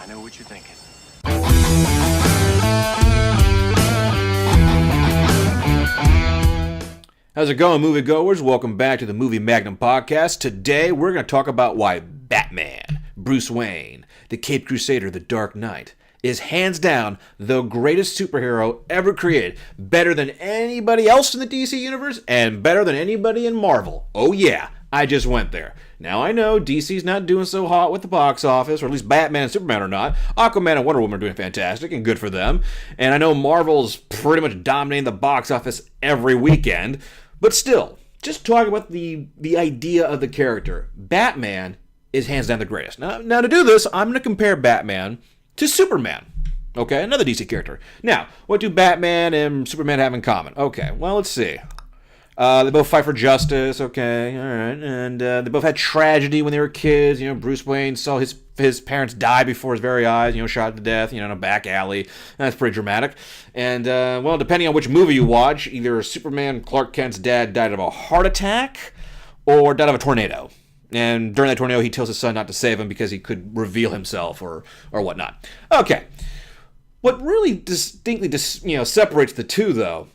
I know what you're thinking. How's it going, moviegoers? Welcome back to the Movie Magnum Podcast. Today, we're going to talk about why Batman, Bruce Wayne, the Caped Crusader, the Dark Knight, is hands down the greatest superhero ever created. Better than anybody else in the DC Universe, and better than anybody in Marvel. Oh yeah, I just went there. Now I know DC's not doing so hot with the box office, or at least Batman and Superman are not. Aquaman and Wonder Woman are doing fantastic, and good for them. And I know Marvel's pretty much dominating the box office every weekend. But still, just talking about the idea of the character, Batman is hands down the greatest. Now to do this, I'm going to compare Batman to Superman. Okay, another DC character. Now, what do Batman and Superman have in common? Okay, well, let's see. They both fight for justice, okay, all right, and they both had tragedy when they were kids. You know, Bruce Wayne saw his parents die before his very eyes, you know, shot to death, you know, in a back alley. That's pretty dramatic. And, well, depending on which movie you watch, either Superman, Clark Kent's dad, died of a heart attack or died of a tornado. And during that tornado, he tells his son not to save him because he could reveal himself or whatnot. Okay. What really distinctly separates the two, though,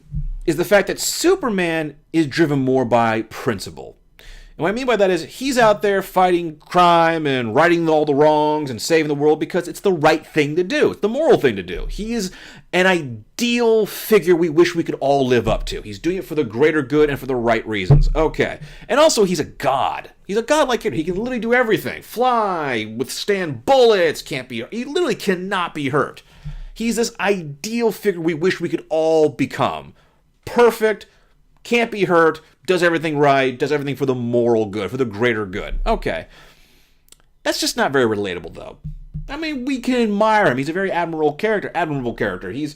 is the fact that Superman is driven more by principle. And what I mean by that is he's out there fighting crime and righting all the wrongs and saving the world because it's the right thing to do. It's the moral thing to do. He is an ideal figure we wish we could all live up to. He's doing it for the greater good and for the right reasons. Okay. And also he's a god. He's a godlike hero. He can literally do everything. Fly, withstand bullets, he literally cannot be hurt. He's this ideal figure we wish we could all become. Perfect, can't be hurt, does everything right, does everything for the moral good, for the greater good. Okay. That's just not very relatable, though. I mean, we can admire him. He's a very admirable character. He's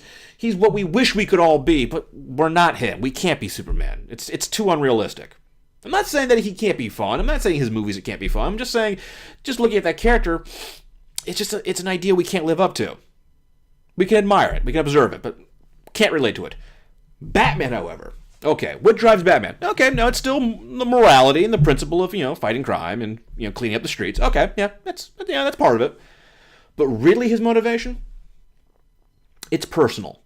what we wish we could all be, but we're not him. We can't be Superman. It's too unrealistic. I'm not saying that he can't be fun. I'm not saying his movies it can't be fun. I'm just saying, just looking at that character, it's an idea we can't live up to. We can admire it, we can observe it, but can't relate to it. Batman, however, okay, what drives Batman? Okay, no, it's still the morality and the principle of, fighting crime and, cleaning up the streets. Okay, that's part of it. But really his motivation? It's personal.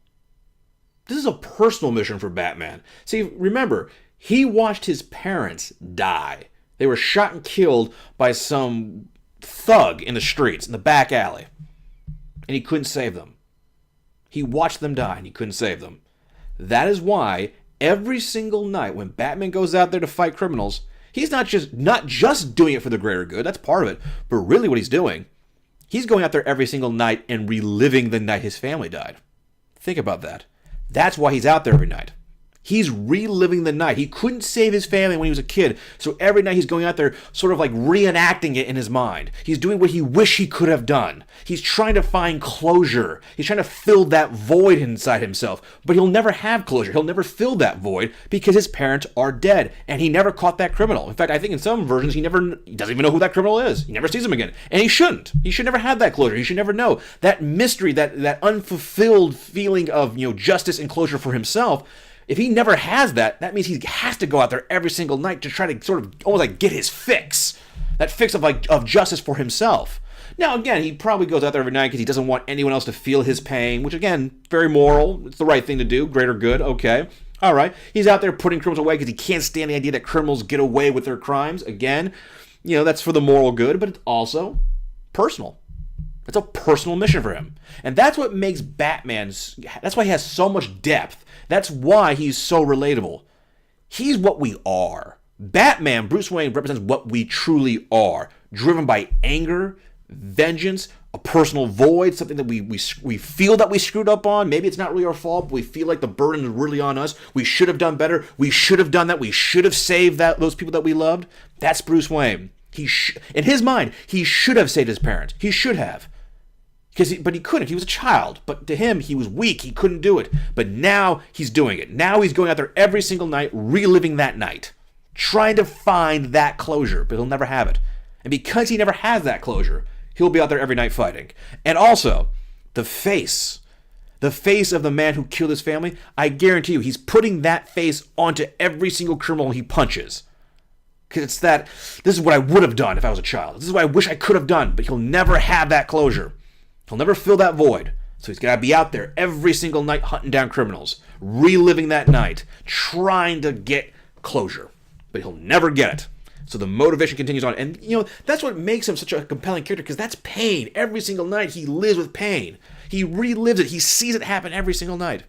This is a personal mission for Batman. See, remember, he watched his parents die. They were shot and killed by some thug in the streets, in the back alley. And he couldn't save them. He watched them die and he couldn't save them. That is why every single night when Batman goes out there to fight criminals, he's not just doing it for the greater good, that's part of it, but really what he's doing, he's going out there every single night and reliving the night his family died. Think about that. That's why he's out there every night. He's reliving the night. He couldn't save his family when he was a kid, so every night he's going out there sort of like reenacting it in his mind. He's doing what he wished he could have done. He's trying to find closure. He's trying to fill that void inside himself, but he'll never have closure. He'll never fill that void because his parents are dead, and he never caught that criminal. In fact, I think in some versions he doesn't even know who that criminal is. He never sees him again, and he shouldn't. He should never have that closure. He should never know. That mystery, that unfulfilled feeling of justice and closure for himself. If he never has that, that means he has to go out there every single night to try to sort of almost like get his fix. That fix of justice for himself. Now, again, he probably goes out there every night because he doesn't want anyone else to feel his pain, which, again, very moral. It's the right thing to do. Greater good. Okay. All right. He's out there putting criminals away because he can't stand the idea that criminals get away with their crimes. Again, that's for the moral good, but it's also personal. It's a personal mission for him. And that's what makes that's why he has so much depth. That's why he's so relatable. He's what we are. Batman, Bruce Wayne, represents what we truly are. Driven by anger, vengeance, a personal void, something that we feel that we screwed up on. Maybe it's not really our fault, but we feel like the burden is really on us. We should have done better. We should have done that. We should have saved those people that we loved. That's Bruce Wayne. In his mind, he should have saved his parents. He should have. But he couldn't. He was a child. But to him, he was weak. He couldn't do it. But now he's doing it. Now he's going out there every single night, reliving that night, trying to find that closure, but he'll never have it. And because he never has that closure, he'll be out there every night fighting. And also, the face of the man who killed his family, I guarantee you, he's putting that face onto every single criminal he punches. Because it's this is what I would have done if I was a child. This is what I wish I could have done, but he'll never have that closure. He'll never fill that void. So he's got to be out there every single night hunting down criminals, reliving that night, trying to get closure. But he'll never get it. So the motivation continues on. And, that's what makes him such a compelling character, because that's pain. Every single night he lives with pain. He relives it. He sees it happen every single night.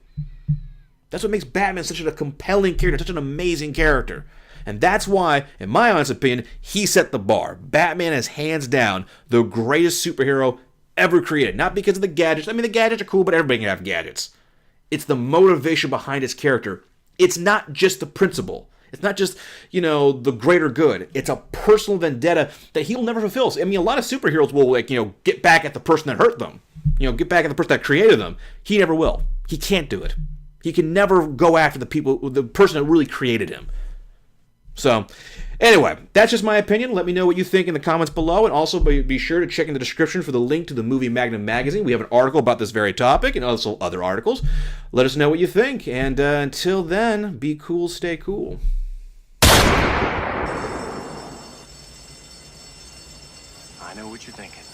That's what makes Batman such a compelling character, such an amazing character. And that's why, in my honest opinion, he set the bar. Batman is hands down the greatest superhero ever created. Not because of the gadgets. I mean, the gadgets are cool, but everybody can have gadgets. It's the motivation behind his character. It's not just the principle. It's not just, the greater good. It's a personal vendetta that he'll never fulfill. I mean, a lot of superheroes will, get back at the person that hurt them. Get back at the person that created them. He never will. He can't do it. He can never go after the person that really created him. So, anyway, that's just my opinion. Let me know what you think in the comments below, and also be sure to check in the description for the link to the Movie Magnum magazine. We have an article about this very topic, and also other articles. Let us know what you think, and until then, be cool, stay cool. I know what you're thinking.